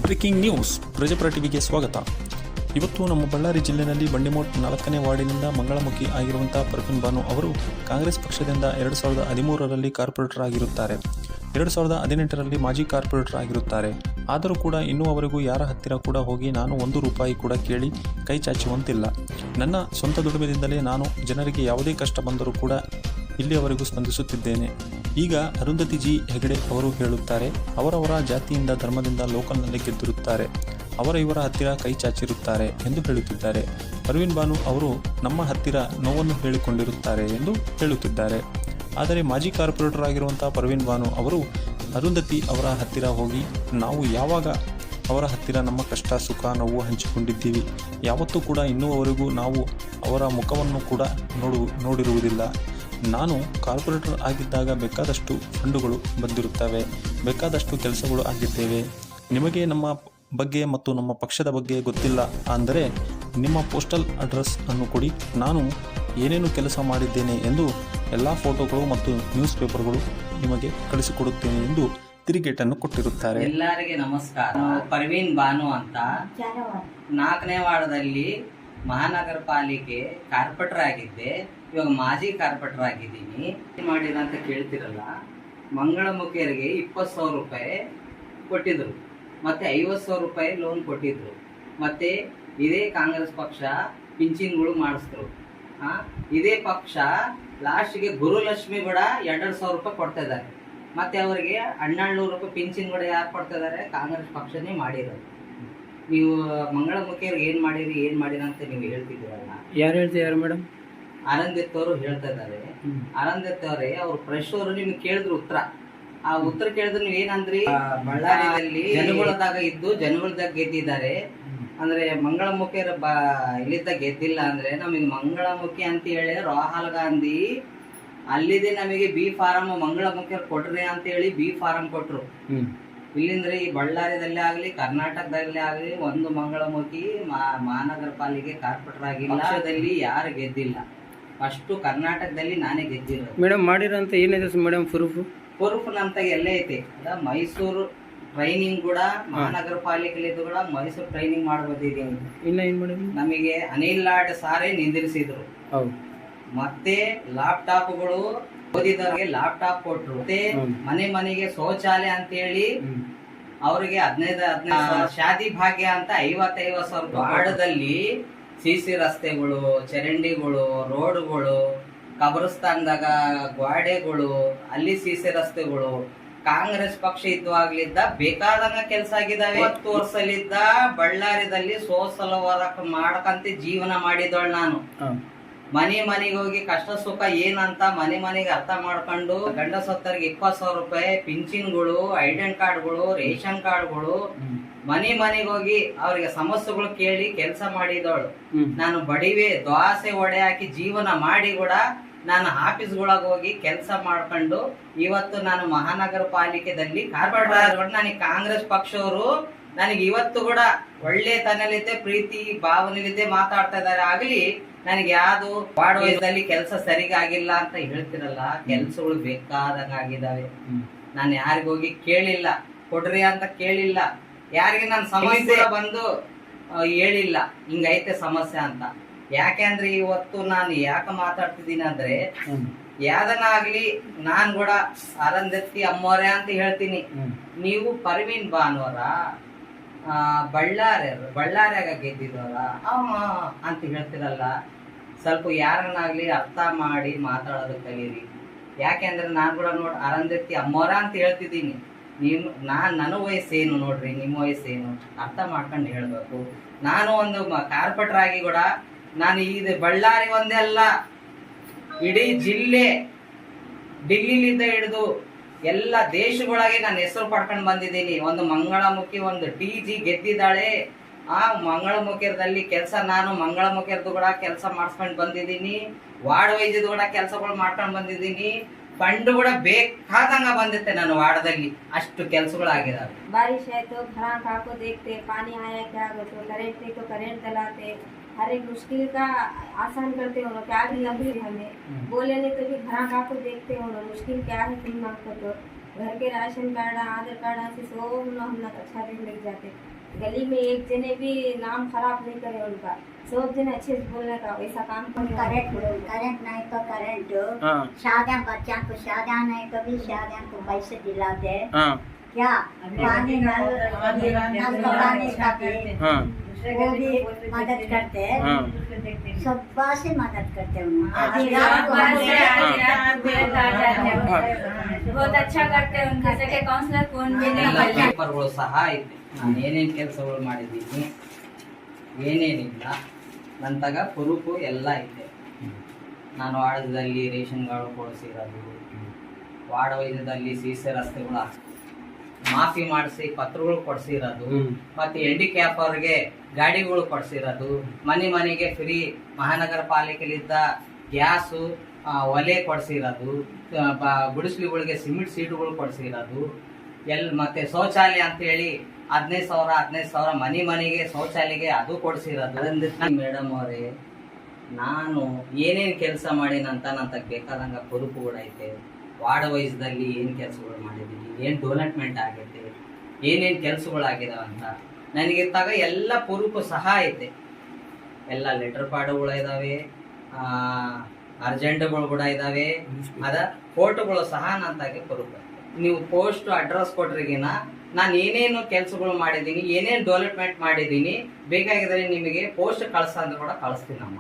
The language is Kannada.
ಬ್ರೇಕಿಂಗ್ ನ್ಯೂಸ್ ಪ್ರಜಾಪರ ಟಿವಿಗೆ ಸ್ವಾಗತ. ಇವತ್ತು ನಮ್ಮ ಬಳ್ಳಾರಿ ಜಿಲ್ಲೆಯಲ್ಲಿ ಬಂಡಿಮೋಟ್ 4ನೇ ವಾರ್ಡಿನಿಂದ ಮಂಗಳಮುಖಿ ಆಗಿರುವಂಥ ಪರ್ವಿನ್ ಬಾನು ಅವರು ಕಾಂಗ್ರೆಸ್ ಪಕ್ಷದಿಂದ 2013ರಲ್ಲಿ ಕಾರ್ಪೊರೇಟರ್ ಆಗಿರುತ್ತಾರೆ. 2018ರಲ್ಲಿ ಮಾಜಿ ಕಾರ್ಪೊರೇಟರ್ ಆಗಿರುತ್ತಾರೆ. ಆದರೂ ಕೂಡ ಇನ್ನೂವರೆಗೂ ಯಾರ ಹತ್ತಿರ ಕೂಡ ಹೋಗಿ ನಾನು ₹1 ಕೂಡ ಕೇಳಿ ಕೈ ಚಾಚುವಂತಿಲ್ಲ. ನನ್ನ ಸ್ವಂತ ದುಡಿಮೆಯಿಂದಲೇ ನಾನು ಜನರಿಗೆ ಯಾವುದೇ ಕಷ್ಟ ಬಂದರೂ ಕೂಡ ಇಲ್ಲಿಯವರೆಗೂ ಸ್ಪಂದಿಸುತ್ತಿದ್ದೇನೆ. ಈಗ ಅರುಂಧತಿ ಜಿ ಹೆಗಡೆ ಅವರು ಹೇಳುತ್ತಾರೆ, ಅವರವರ ಜಾತಿಯಿಂದ ಧರ್ಮದಿಂದ ಲೋಕಲ್ನಲ್ಲಿ ಗೆದ್ದಿರುತ್ತಾರೆ, ಇವರ ಹತ್ತಿರ ಕೈ ಚಾಚಿರುತ್ತಾರೆ ಎಂದು ಹೇಳುತ್ತಿದ್ದಾರೆ. ಪರ್ವಿನ್ ಬಾನು ಅವರು ನಮ್ಮ ಹತ್ತಿರ ನೋವನ್ನು ಹೇಳಿಕೊಂಡಿರುತ್ತಾರೆ ಎಂದು ಹೇಳುತ್ತಿದ್ದಾರೆ. ಆದರೆ ಮಾಜಿ ಕಾರ್ಪೊರೇಟರ್ ಆಗಿರುವಂಥ ಪರ್ವಿನ್ ಬಾನು ಅವರು ಅರುಂಧತಿ ಅವರ ಹತ್ತಿರ ಹೋಗಿ ನಾವು ಯಾವಾಗ ಅವರ ಹತ್ತಿರ ನಮ್ಮ ಕಷ್ಟ ಸುಖ ನೋವು ಹಂಚಿಕೊಂಡಿದ್ದೀವಿ, ಯಾವತ್ತೂ ಕೂಡ ಇನ್ನೂವರೆಗೂ ನಾವು ಅವರ ಮುಖವನ್ನು ಕೂಡ ನೋಡಿರುವುದಿಲ್ಲ. ನಾನು ಕಾರ್ಪೊರೇಟರ್ ಆಗಿದ್ದಾಗ ಬೇಕಾದಷ್ಟು ಫಂಡುಗಳು ಬಂದಿರುತ್ತವೆ, ಬೇಕಾದಷ್ಟು ಕೆಲಸಗಳು ಆಗಿದ್ದೇವೆ. ನಿಮಗೆ ನಮ್ಮ ಬಗ್ಗೆ ಮತ್ತು ನಮ್ಮ ಪಕ್ಷದ ಬಗ್ಗೆ ಗೊತ್ತಿಲ್ಲ ಅಂದರೆ ನಿಮ್ಮ ಪೋಸ್ಟಲ್ ಅಡ್ರೆಸ್ ಅನ್ನು ಕೊಡಿ, ನಾನು ಏನೇನು ಕೆಲಸ ಮಾಡಿದ್ದೇನೆ ಎಂದು ಎಲ್ಲ ಫೋಟೋಗಳು ಮತ್ತು ನ್ಯೂಸ್ ಪೇಪರ್ಗಳು ನಿಮಗೆ ಕಳಿಸಿಕೊಡುತ್ತೇನೆ ಎಂದು ತಿರುಗೇಟನ್ನು ಕೊಟ್ಟಿರುತ್ತಾರೆ. ಎಲ್ಲರಿಗೆ ನಮಸ್ಕಾರ. ಪರ್ವಿನ್ ಬಾನು ಅಂತ 4ನೇ ವಾರ್ಡದಲ್ಲಿ ಮಹಾನಗರ ಪಾಲಿಕೆ ಕಾರ್ಪೊರೇಟರ್ ಆಗಿದ್ದೆ. ಇವಾಗ ಮಾಜಿ ಕಾರ್ಪೊರೇಟರ್ ಆಗಿದ್ದೀನಿ. ಮಾಡಿದ ಅಂತ ಕೇಳ್ತಿರಲ್ಲ, ಮಂಗಳಮುಖಿಯರಿಗೆ ₹20,000 ಕೊಟ್ಟಿದ್ರು, ಮತ್ತೆ ₹50,000 ಲೋನ್ ಕೊಟ್ಟಿದ್ರು, ಮತ್ತೆ ಇದೇ ಕಾಂಗ್ರೆಸ್ ಪಕ್ಷ ಪಿಂಚಿನ್ಗಳು ಮಾಡಿಸಿದ್ರು. ಇದೇ ಪಕ್ಷ ಲಾಸ್ಟ್ಗೆ ಗುರುಲಕ್ಷ್ಮಿ ಕೂಡ ₹2,000 ಕೊಡ್ತಾ ಇದ್ದಾರೆ. ಮತ್ತೆ ಅವರಿಗೆ ₹1,200 ಪಿಂಚಿನ್ ಕೂಡ ಯಾರು ಕೊಡ್ತಾ ಇದ್ದಾರೆ? ಕಾಂಗ್ರೆಸ್ ಪಕ್ಷನೇ ಮಾಡಿರೋದು. ನೀವು ಮಂಗಳಮುಖಿಯವ್ರಿಗೆ ಏನ್ ಮಾಡಿರಿ ಅಂತ ನೀವು ಹೇಳ್ತಿದ್ದೀರಲ್ಲ, ಯಾರು ಹೇಳ್ತಿದ್ದಾರೆ ಮೇಡಮ್? ಆನಂದಿತ್ ಅವರು ಹೇಳ್ತಾ ಇದ್ದಾರೆ. ಆನಂದಿತ್ ಅವರೇ, ಅವ್ರು ಫ್ರೆಶ್ ಅವರು ನಿಮ್ಗೆ ಕೇಳಿದ್ರು ಉತ್ತರ. ಆ ಉತ್ತರ ಕೇಳಿದ್ರು ನೀವು ಏನಂದ್ರಿ? ಬಳ್ಳಾರಿಯಲ್ಲಿ ಜನಗಳದಾಗ ಇದ್ದು ಜನಗಳದಾಗ ಗೆದ್ದಿದ್ದಾರೆ ಅಂದ್ರೆ ಮಂಗಳಮುಖಿಯರ ಇಲ್ಲಿದ್ದ ಗೆದ್ದಿಲ್ಲ ಅಂದ್ರೆ ನಮಗೆ ಮಂಗಳಮುಖಿ ಅಂತ ಹೇಳಿ ರಾಹುಲ್ ಗಾಂಧಿ ಅಲ್ಲಿದೆ ನಮಗೆ ಬಿ ಫಾರಂ ಮಂಗಳಮುಖಿಯರ್ ಕೊಟ್ರಿ ಅಂತ ಹೇಳಿ ಬಿ ಫಾರಂ ಕೊಟ್ರು. ಇಲ್ಲಿಂದ್ರೆ ಈ ಬಳ್ಳಾರಿದಲ್ಲಿ ಆಗ್ಲಿ ಕರ್ನಾಟಕದಲ್ಲಿ ಆಗ್ಲಿ ಒಂದು ಮಂಗಳಮುಖಿ ಮಹಾನಗರ ಪಾಲಿಕೆ ಕಾರ್ಪೊರೇಟರ್ ಆಗಿಲ್ಲ. ಪಕ್ಷದಲ್ಲಿ ಯಾರು ಗೆದ್ದಿಲ್ಲ, ಅಷ್ಟು ಕರ್ನಾಟಕದಲ್ಲಿ ನಾನೇ ಗೆದ್ದಿರೋದು. ಮೇಡಮ್ ಮಾಡಿರೋಂತ ಏನಿದೆ ಮೇಡಮ್? ಪ್ರೂಫ್ ನಂತ ಎಲ್ಲ ಐತೆ. ಮೈಸೂರು ಟ್ರೈನಿಂಗ್ ಕೂಡ ಮಹಾನಗರ ಪಾಲಿಕೆ ಕೂಡ ಮೈಸೂರು ಟ್ರೈನಿಂಗ್ ಮಾಡ್ಬೋದಿದ್ದೀನಿ. ಇನ್ನ ಏನ್ ಮೇಡಮ್? ನಮಗೆ ಅನಿಲ್ ಲಾಡ್ ಸಾರೇ ನಿಂದಿರಿಸಿದ್ರು. ಮತ್ತೆ ಲ್ಯಾಪ್ಟಾಪ್ಗಳು ಓದಿದವರಿಗೆ ಲ್ಯಾಪ್ಟಾಪ್ ಕೊಟ್ರು. ಮತ್ತೆ ಮನೆಗೆ ಶೌಚಾಲಯ ಅಂತ ಹೇಳಿ ಅವ್ರಿಗೆ 15 ಶಾದಿ ಭಾಗ್ಯ ಅಂತ 55,000 ವಾರ್ಡದಲ್ಲಿ ಸಿಸಿ ರಸ್ತೆಗಳು, ಚರಂಡಿಗಳು, ರೋಡ್ಗಳು, ಕಬ್ರಸ್ತಾನ್ದಾಗ ಗೋಡೆಗಳು, ಅಲ್ಲಿ ಸಿಸಿ ರಸ್ತೆಗಳು ಕಾಂಗ್ರೆಸ್ ಪಕ್ಷ ಇದ್ವಾಗ್ಲಿದ್ದ ಬೇಕಾದಂಗ ಕೆಲಸ ಆಗಿದಾವೆ. 10 ವರ್ಷಲಿದ್ದ ಬಳ್ಳಾರಿದಲ್ಲಿ ಸೋಸಲ ವರ್ಕ್ ಮಾಡಕಂತ ಜೀವನ ಮಾಡಿದವಳು ನಾನು. ಮನೆಗೆ ಹೋಗಿ ಕಷ್ಟ ಸುಖ ಏನಂತ ಮನೆಗೆ ಅರ್ಥ ಮಾಡ್ಕೊಂಡು ಗಂಡಸತ್ತರಿಗೆ ₹20,000 ಪಿಂಚಿನ್ಗಳು, ಐಡೆಂಟಿ ಕಾರ್ಡ್ಗಳು, ರೇಷನ್ ಕಾರ್ಡ್ಗಳು, ಮನೆಗೆ ಹೋಗಿ ಅವ್ರಿಗೆ ಸಮಸ್ಯೆಗಳು ಕೇಳಿ ಕೆಲಸ ಮಾಡಿದವಳು ನಾನು. ಬಡಿವೆ ದೋಸೆ ಒಡೆ ಹಾಕಿ ಜೀವನ ಮಾಡಿ ಕೂಡ ನಾನು ಆಫೀಸ್ಗಳಾಗ ಹೋಗಿ ಕೆಲಸ ಮಾಡ್ಕೊಂಡು ಇವತ್ತು ನಾನು ಮಹಾನಗರ ಪಾಲಿಕೆದಲ್ಲಿ ಕಾರ್ಪೊರೇಟರ್. ನನಗೆ ಕಾಂಗ್ರೆಸ್ ಪಕ್ಷವರು ನನಗೆ ಇವತ್ತು ಕೂಡ ಒಳ್ಳೆತನಲಿದ್ದೆ, ಪ್ರೀತಿ ಭಾವನೆಲಿದ್ದೆ ಮಾತಾಡ್ತಾ ಇದಾರೆ. ಆಗ್ಲಿ ನನಗೆ ಯಾವ್ದು ವಾರ್ಡ್ ವಯಸ್ಸಲ್ಲಿ ಕೆಲಸ ಸರಿಗಾಗಿಲ್ಲ ಅಂತ ಹೇಳ್ತಿರಲ್ಲ, ಕೆಲ್ಸಗಳು ಬೇಕಾದಂಗ ಆಗಿದಾವೆ. ನಾನು ಯಾರಿಗೋಗಿ ಕೇಳಿಲ್ಲ, ಕೊಡ್ರಿ ಅಂತ ಕೇಳಿಲ್ಲ. ಯಾರಿಗೆ ನಾನು ಸಮಸ್ಯೆ ಬಂದು ಹೇಳಿಲ್ಲ ಹಿಂಗೈತೆ ಸಮಸ್ಯೆ ಅಂತ. ಯಾಕೆಂದ್ರೆ ಇವತ್ತು ನಾನು ಯಾಕೆ ಮಾತಾಡ್ತಿದ್ದೀನಿ ಅಂದ್ರೆ, ಯಾವ್ದನ್ನಾಗ್ಲಿ ನಾನ್ ಕೂಡ ಅರಂಧತಿ ಅಮ್ಮೋರೆ ಅಂತ ಹೇಳ್ತೀನಿ. ನೀವು ಪರ್ವಿನ್ ಬಾನುವರ ಬಳ್ಳಾರಿಯಾಗ ಗೆದ್ದಿದವರ ಅಂತ ಹೇಳ್ತಿರಲ್ಲ, ಸ್ವಲ್ಪ ಯಾರನ್ನಾಗ್ಲಿ ಅರ್ಥ ಮಾಡಿ ಮಾತಾಡೋದು ಕಲೀರಿ. ಯಾಕೆಂದ್ರೆ ನಾನು ಕೂಡ ಅರಂಧತಿ ಅಮ್ಮೋರ ಅಂತ ಹೇಳ್ತಿದ್ದೀನಿ. ನನ್ನ ವಯಸ್ಸೇನು ನೋಡ್ರಿ, ನಿಮ್ಮ ವಯಸ್ಸೇನು ಅರ್ಥ ಮಾಡ್ಕೊಂಡು ಹೇಳ್ಬೇಕು. ನಾನು ಒಂದು ಕಾರ್ಪೊರೇಟರ್ ಆಗಿ ಕೂಡ ನಾನು ಇದು ಬಳ್ಳಾರಿ ಒಂದೇ ಅಲ್ಲ, ಇಡೀ ಜಿಲ್ಲೆ ಡಿಲ್ಲಿಲಿಂದ ಹಿಡಿದು ಎಲ್ಲ ದೇಶಗಳಾಗಿ ನಾನು ಹೆಸರು ಪಡ್ಕೊಂಡು ಬಂದಿದ್ದೀನಿ. ಒಂದು ಮಂಗಳಮುಖಿ, ಒಂದು TG ಗೆದ್ದಿದ್ದಾಳೆ. ಆ ಮಂಗಳಮುಖಿಯರದಲ್ಲಿ ಕೆಲಸ ನಾನು ಮಂಗಳಮುಖಿಯರ್ದು ಕೂಡ ಕೆಲಸ ಮಾಡಿಸ್ಕೊಂಡು ಬಂದಿದ್ದೀನಿ. ವಾರ್ಡ್ ವೈಜ್ದು ಕೂಡ ಕೆಲಸಗಳು ಮಾಡ್ಕೊಂಡು ಬಂದಿದ್ದೀನಿ. ಫಂಡ್ ಕೂಡ ಬೇಕಾದಂಗ ಬಂದಿತ್ತೆ ನನ್ನ ವಾರ್ಡದಲ್ಲಿ, ಅಷ್ಟು ಕೆಲಸಗಳಾಗಿದ್ದಾವೆ. बारिश है तो घरां को देखते, पानी आया क्या तो करेंट नहीं तो करेंट चलाते, हर एक मुश्किल का आसान करते हो। क्या भी लंबी हमें बोले नहीं तो भी घरां को देखते हो, मुश्किल क्या है तुम ना तो घर के राशन कार्ड आधार कार्ड से सब हम अच्छा दिन लग जाते। गली में एक जने भी नाम खराब नहीं करे उनका, सब जने अच्छे से बोलने का वैसा काम करेंट नहीं तो करेंट, हाँ शादियां बच्चा को शादियां नहीं तो भी शादियां को पैसे दिलाते, हाँ क्या पानी नल का पानी का भी हाँ वो भी मदद करते हैं, हाँ सब से मदद करते हैं। आधी आधी रात को रात बोलते हैं, बहुत अच्छा करते हैं उनके सके काउंसलर कौन भी ಎಲ್ಲ नहीं ಪೇಪರ್ಗಳು ಸಹ ಐತೆ. ನಾನು ಏನೇನು ಕೆಲಸಗಳು ಮಾಡಿದ್ದೀನಿ ಏನೇನಿಲ್ಲ ನಂತಾಗ ಪ್ರೂಫು ಎಲ್ಲ ಐತೆ. ನಾನು ವಾರ್ಡದಲ್ಲಿ ರೇಷನ್ಗಳು ಕೊಡಿಸಿರೋದು, ವಾರ್ಡ್ ವೈದ್ಯದಲ್ಲಿ ಸಿಸಿ ರಸ್ತೆಗಳು ಮಾಫಿ ಮಾಡಿಸಿ ಪತ್ರಗಳು ಕೊಡಿಸಿರೋದು, ಮತ್ತು ಹ್ಯಾಂಡಿಕ್ಯಾಪ್ ಅವ್ರಿಗೆ ಗಾಡಿಗಳು ಕೊಡಿಸಿರೋದು, ಮನೆಗೆ ಫ್ರೀ ಮಹಾನಗರ ಪಾಲಿಕೆಲಿದ್ದ ಗ್ಯಾಸು ಒಲೆ ಕೊಡಿಸಿರೋದು, ಗುಡಿಸ್ಲಿಗಳಿಗೆ ಸಿಮೆಂಟ್ ಸೀಟುಗಳು ಕೊಡಿಸಿರೋದು, ಮತ್ತೆ ಶೌಚಾಲಯ ಅಂತೇಳಿ 15,000 ಮನೆಗೆ ಶೌಚಾಲಯಗೆ ಅದು ಕೊಡಿಸಿರೋದು. ಮೇಡಮ್ ಅವರೇ, ನಾನು ಏನೇನು ಕೆಲಸ ಮಾಡೀನಂತ ನಂಗೆ ಬೇಕಾದಂಗೆ ಪ್ರೂಫ್ಗಳು ಐತೆ. ವಾರ್ಡ್ ವೈಸ್ದಲ್ಲಿ ಏನು ಕೆಲಸಗಳು ಮಾಡಿದ್ದೀನಿ, ಏನು ಡೆವಲಪ್ಮೆಂಟ್ ಆಗೈತೆ, ಏನೇನು ಕೆಲಸಗಳಾಗಿದಾವಂತ ನನಗೆ ತಾಗ ಎಲ್ಲ ಪ್ರೂಫ್ ಸಹ ಐತೆ. ಎಲ್ಲ ಲೆಟರ್ ಪ್ಯಾಡ್ಗಳು ಇದ್ದಾವೆ, ಅರ್ಜೆಂಟ್ಗಳು ಕೂಡ ಇದ್ದಾವೆ, ಅದ ಫೋಟೋಗಳು ಸಹ ನಂತಾಗೆ ಪ್ರೂಫ್ ಐತೆ. ನೀವು ಪೋಸ್ಟ್ ಅಡ್ರೆಸ್ ಕೊಟ್ರಿಗಿನ ನಾನು ಏನೇನು ಕೆಲಸಗಳು ಮಾಡಿದ್ದೀನಿ, ಏನೇನು ಡೆವಲಪ್ಮೆಂಟ್ ಮಾಡಿದ್ದೀನಿ, ಬೇಕಾಗಿದ್ರೆ ನಿಮಗೆ ಪೋಸ್ಟ್ ಕಳ್ಸಂದ್ರೆ ಕೂಡ ಕಳಿಸ್ತೀನಮ್ಮ.